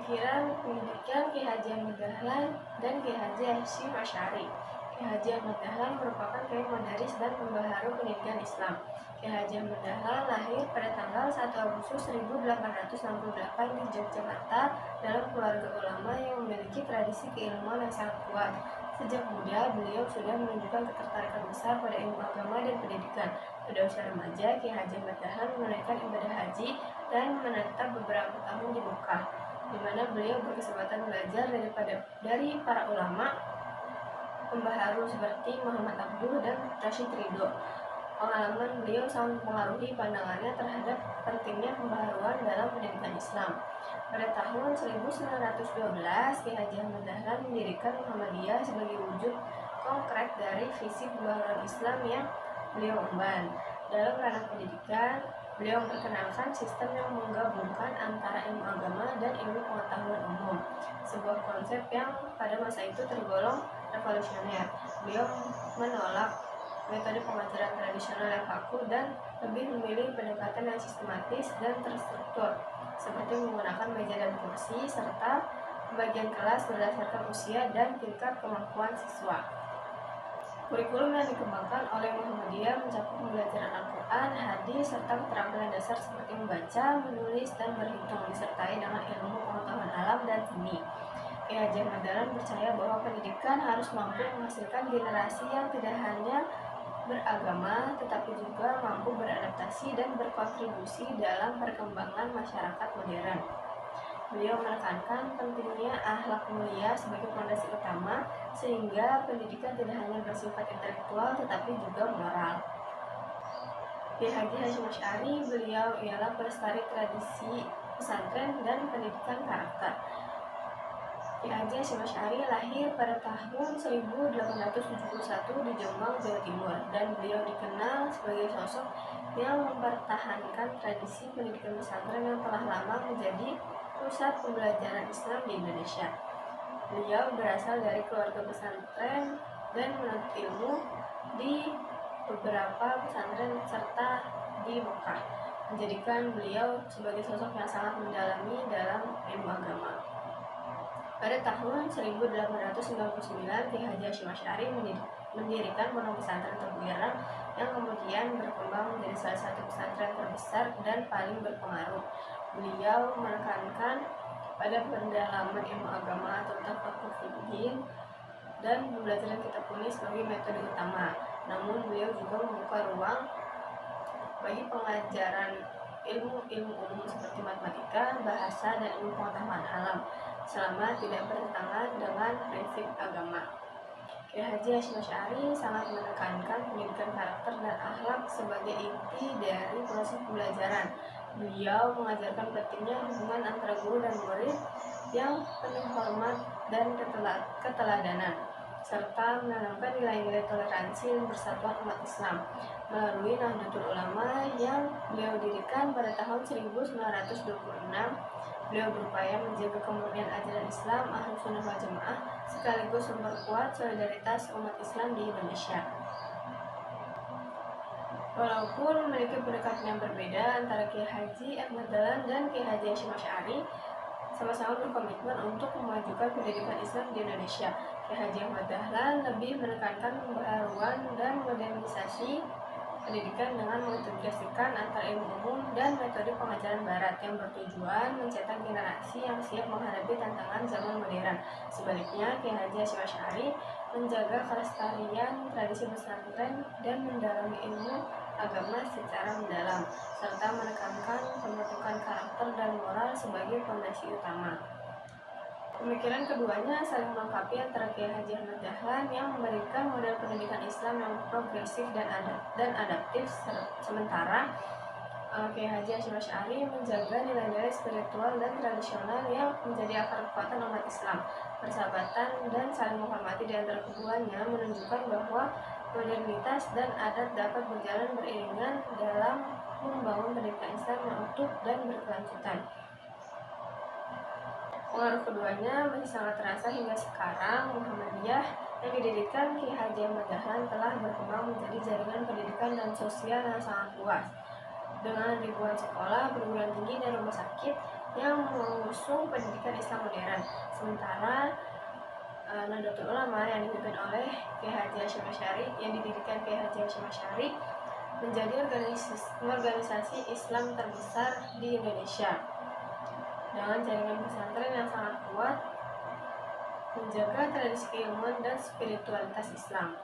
Pemikiran pendidikan Ki Haji Ahmad Dahlan dan Ki Haji Hasyim Asy'ari. Ki Haji Ahmad Dahlan merupakan kiai mudaris dan pembaharu pendidikan Islam. Ki Haji Ahmad Dahlan lahir pada tanggal 1 Agustus 1868 di Yogyakarta dalam keluarga ulama yang memiliki tradisi keilmuan yang sangat kuat. Sejak muda, beliau sudah menunjukkan ketertarikan besar pada ilmu agama dan pendidikan. Pada usia remaja, Ki Haji Ahmad Dahlan menunaikan ibadah haji dan menetap beberapa tahun di Mekah, di mana beliau berkesempatan belajar dari para ulama pembaharu seperti Muhammad Abduh dan Rashid Ridho. Pengalaman beliau sangat mempengaruhi pandangannya terhadap pentingnya pembaharuan dalam pendidikan Islam. Pada tahun 1912, Ki Haji Ahmad Dahlan mendirikan Muhammadiyah sebagai wujud konkret dari visi pembaharuan Islam yang beliau emban. Dalam ranah pendidikan, beliau memperkenalkan sistem yang menggabungkan antara ilmu agama dan ilmu pengetahuan umum, sebuah konsep yang pada masa itu tergolong revolusioner. Beliau menolak metode pengajaran tradisional yang kaku dan lebih memilih pendekatan yang sistematis dan terstruktur, seperti menggunakan meja dan kursi, serta pembagian kelas berdasarkan usia dan tingkat kemampuan siswa. Kurikulum yang dikembangkan oleh Muhammadiyah mencakup pembelajaran Al-Quran, hadis, serta keterampilan dasar seperti membaca, menulis, dan berhitung, disertai dengan ilmu pengetahuan alam dan seni. Ki Haji Ahmad Dahlan percaya bahwa pendidikan harus mampu menghasilkan generasi yang tidak hanya beragama, tetapi juga mampu beradaptasi dan berkontribusi dalam perkembangan masyarakat modern. Beliau menekankan pentingnya akhlak mulia sebagai fondasi utama, sehingga pendidikan tidak hanya bersifat intelektual tetapi juga moral. Ki Haji Hasyim Asy'ari, beliau ialah pelestari tradisi pesantren dan pendidikan karakter. Ki Haji Hasyim Asy'ari lahir pada tahun 1871 di Jombang, Jawa Timur, dan beliau dikenal sebagai sosok yang mempertahankan tradisi pendidikan pesantren yang telah lama menjadi pusat pembelajaran Islam di Indonesia. Beliau berasal dari keluarga pesantren dan menuntut ilmu di beberapa pesantren serta di Mekah, menjadikan beliau sebagai sosok yang sangat mendalami dalam ilmu agama. Pada tahun 1899, Ki Haji Hasyim Asy'ari mendirikan Pondok Pesantren Tebu Ireng yang kemudian berkembang menjadi salah satu pesantren terbesar dan paling berpengaruh. Beliau menekankan pada pendalaman ilmu agama atau tafaqquh fiddin dan pembelajaran kitab kunis sebagai metode utama. Namun beliau juga membuka ruang bagi pengajaran ilmu-ilmu umum seperti matematika, bahasa, dan ilmu pengetahuan alam selama tidak bertentangan dengan prinsip agama. Ki Haji Hasyim Asy'ari sangat menekankan pendidikan karakter dan akhlak sebagai inti dari proses pembelajaran. Beliau mengajarkan pentingnya hubungan antara guru dan murid yang penuh hormat dan keteladanan, serta menanamkan nilai-nilai toleransi dan persatuan umat Islam. Melalui Nahdlatul Ulama yang beliau dirikan pada tahun 1926, beliau berupaya menjaga kemurnian ajaran Islam Ahlus Sunnah wal Jamaah sekaligus memperkuat solidaritas umat Islam di Indonesia. Walaupun memiliki pendekatan yang berbeda antara Ki Haji Ahmad Dahlan dan Ki Haji Hasyim Asy'ari, sama-sama berkomitmen untuk memajukan pendidikan Islam di Indonesia. Ki Haji Ahmad Dahlan lebih menekankan pembaharuan dan modernisasi pendidikan dengan mengintegrasikan antara ilmu umum dan metode pengajaran barat yang bertujuan mencetak generasi yang siap menghadapi tantangan zaman modern. Sebaliknya, Ki Haji Hasyim Asy'ari menjaga kelestarian tradisi pesantren dan mendalami ilmu agama secara mendalam, serta menekankan pembentukan karakter dan moral sebagai fondasi utama. Pemikiran keduanya saling melengkapi antara Ki Haji Ahmad Dahlan yang memberikan model pendidikan Islam yang progresif dan adaptif, sementara Ki Haji Hasyim Asy'ari menjaga nilai-nilai spiritual dan tradisional yang menjadi akar kekuatan umat Islam. Persahabatan dan saling menghormati di antara keduanya menunjukkan bahwa modernitas dan adat dapat berjalan beriringan dalam membangun pendidikan Islam yang utuh dan berkelanjutan. Pengaruh keduanya masih sangat terasa hingga sekarang. Muhammadiyah yang didirikan Ki Haji Ahmad Dahlan telah berkembang menjadi jaringan pendidikan dan sosial yang sangat luas. Dengan ribuan sekolah, perguruan tinggi, dan rumah sakit yang mengusung pendidikan Islam modern. Sementara Nahdlatul Ulama yang dipimpin oleh Kiai Haji Hasyim Asy'ari yang didirikan Kiai Haji Hasyim Asy'ari menjadi organisasi Islam terbesar di Indonesia dengan jaringan pesantren yang sangat kuat, menjaga tradisi keilmuan dan spiritualitas Islam.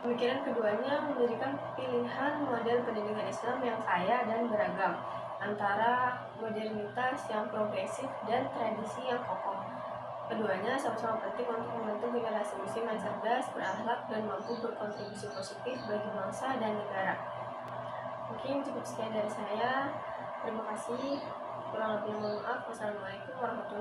Pemikiran keduanya memberikan pilihan model pendidikan Islam yang kaya dan beragam antara modernitas yang progresif dan tradisi yang kokoh. Keduanya sama-sama penting untuk membentuk generasi muslim yang cerdas, berakhlak, dan mampu berkontribusi positif bagi bangsa dan negara. Mungkin cukup sekian dari saya. Terima kasih. Kurang lebihnya mohon maaf. Wassalamualaikum warahmatullahi wabarakatuh.